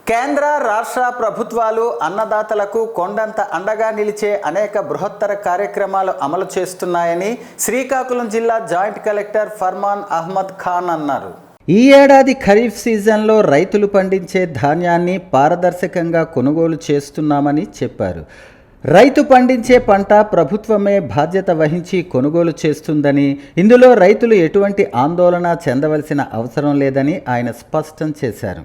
కేంద్ర రాష్ట్ర ప్రభుత్వాలు అన్నదాతలకు కొండంత అండగా నిలిచే అనేక బృహత్తర కార్యక్రమాలు అమలు చేస్తున్నాయని శ్రీకాకుళం జిల్లా జాయింట్ కలెక్టర్ ఫర్మాన్ అహ్మద్ ఖాన్ అన్నారు. ఈ ఏడాది ఖరీఫ్ సీజన్లో రైతులు పండించే ధాన్యాన్ని పారదర్శకంగా కొనుగోలు చేస్తున్నామని చెప్పారు. రైతు పండించే పంట ప్రభుత్వమే బాధ్యత వహించి కొనుగోలు చేస్తుందని, ఇందులో రైతులు ఎటువంటి ఆందోళన చెందవలసిన అవసరం లేదని ఆయన స్పష్టం చేశారు.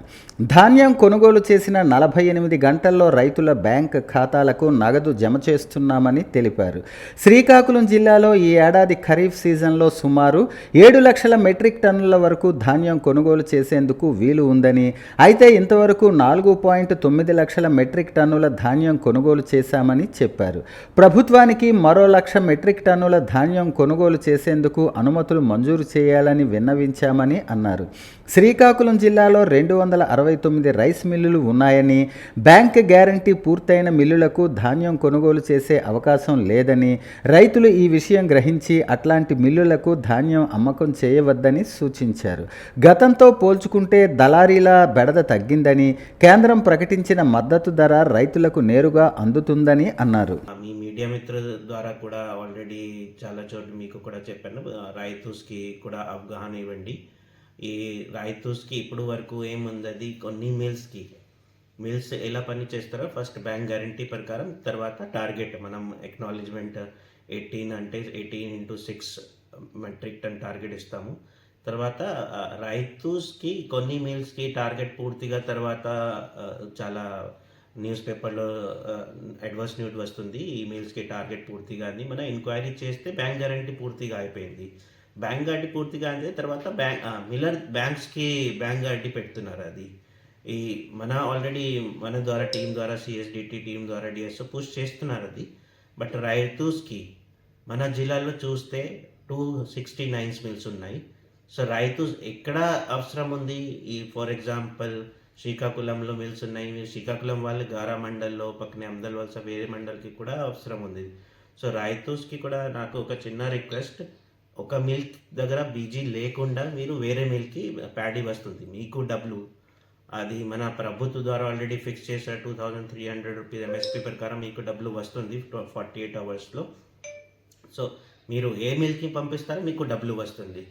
ధాన్యం కొనుగోలు చేసిన 48 గంటల్లో రైతుల బ్యాంక్ ఖాతాలకు నగదు జమ చేస్తున్నామని తెలిపారు. శ్రీకాకుళం జిల్లాలో ఈ ఏడాది ఖరీఫ్ సీజన్లో సుమారు 7 లక్షల మెట్రిక్ టన్నుల వరకు ధాన్యం కొనుగోలు చేసేందుకు వీలు ఉందని, అయితే ఇంతవరకు 4.9 లక్షల మెట్రిక్ టన్నుల ధాన్యం కొనుగోలు చేశామని చెప్పారు. ప్రభుత్వానికి మరో 1 లక్ష మెట్రిక్ టన్నుల ధాన్యం కొనుగోలు చేసేందుకు అనుమతులు మంజూరు చేయాలని విన్నవించామని అన్నారు. శ్రీకాకుళం జిల్లాలో 269 రైస్ మిల్లులు ఉన్నాయని, బ్యాంక్ గ్యారంటీ పూర్తయిన మిల్లులకు ధాన్యం కొనుగోలు చేసే అవకాశం లేదని, రైతులు ఈ విషయం గ్రహించి అట్లాంటి మిల్లులకు ధాన్యం అమ్మకం చేయవద్దని సూచించారు. గతంతో పోల్చుకుంటే దళారీల బెడద తగ్గిందని, కేంద్రం ప్రకటించిన మద్దతు ధర రైతులకు నేరుగా అందుతుందని అన్నారు. మీ మీడియా మిత్రుల ద్వారా కూడా ఆల్రెడీ చాలా చోట్ల మీకు కూడా చెప్పాను, రైతుస్కి కూడా అవగాహన ఇవ్వండి. ఈ రైతుస్కి ఇప్పుడు వరకు ఏముంది, కొన్ని మిల్స్ ఎలా పని చేస్తారో ఫస్ట్ బ్యాంక్ గ్యారంటీ ప్రకారం, తర్వాత టార్గెట్ మనం ఎక్నాలజ్మెంట్ 18 అంటే 18x6 మెట్రిక్ టన్ టార్గెట్ ఇస్తాము. తర్వాత రైతుస్కి కొన్ని మిల్స్కి టార్గెట్ పూర్తిగా తర్వాత చాలా న్యూస్ పేపర్లో అడ్వర్స్ న్యూస్ వస్తుంది, ఈ మెయిల్స్కి టార్గెట్ పూర్తిగా అంది. మనం ఎంక్వైరీ చేస్తే బ్యాంక్ గ్యారంటీ పూర్తిగా అయిపోయింది. బ్యాంక్ గ్యారంటీ పూర్తిగా అంది తర్వాత మిల్లర్ బ్యాంక్స్కి బ్యాంక్ గ్యారంటీ పెడుతున్నారు. అది ఈ ఆల్రెడీ మన ద్వారా టీం ద్వారా సిఎస్డిటి టీం ద్వారా డిఎస్ఓ పుష్ చేస్తున్నారు అది. బట్ రైతుస్కి మన జిల్లాలో చూస్తే 269 మిల్స్ ఉన్నాయి. సో రైతు ఎక్కడ అవసరం ఉంది, ఈ ఫర్ ఎగ్జాంపుల్ శ్రీకాకుళంలో మిల్స్ ఉన్నాయి. శ్రీకాకుళం వాళ్ళు గారా మండల్లో పక్కనే అమ్దల్ వలస వేరే మండల్కి కూడా అవసరం ఉంది. సో రైతుస్కి కూడా నాకు ఒక చిన్న రిక్వెస్ట్, ఒక మిల్క్ దగ్గర బీజీ లేకుండా మీరు వేరే మిల్క్కి ప్యాడీ వస్తుంది, మీకు డబ్బులు అది మన ప్రభుత్వం ద్వారా ఆల్రెడీ ఫిక్స్ చేశారు. 2300 రూపీస్ ఎంఎస్పీ ప్రకారం మీకు డబ్బులు వస్తుంది 48 అవర్స్లో. సో మీరు ఏ మిల్క్కి పంపిస్తారో మీకు డబ్బులు వస్తుంది.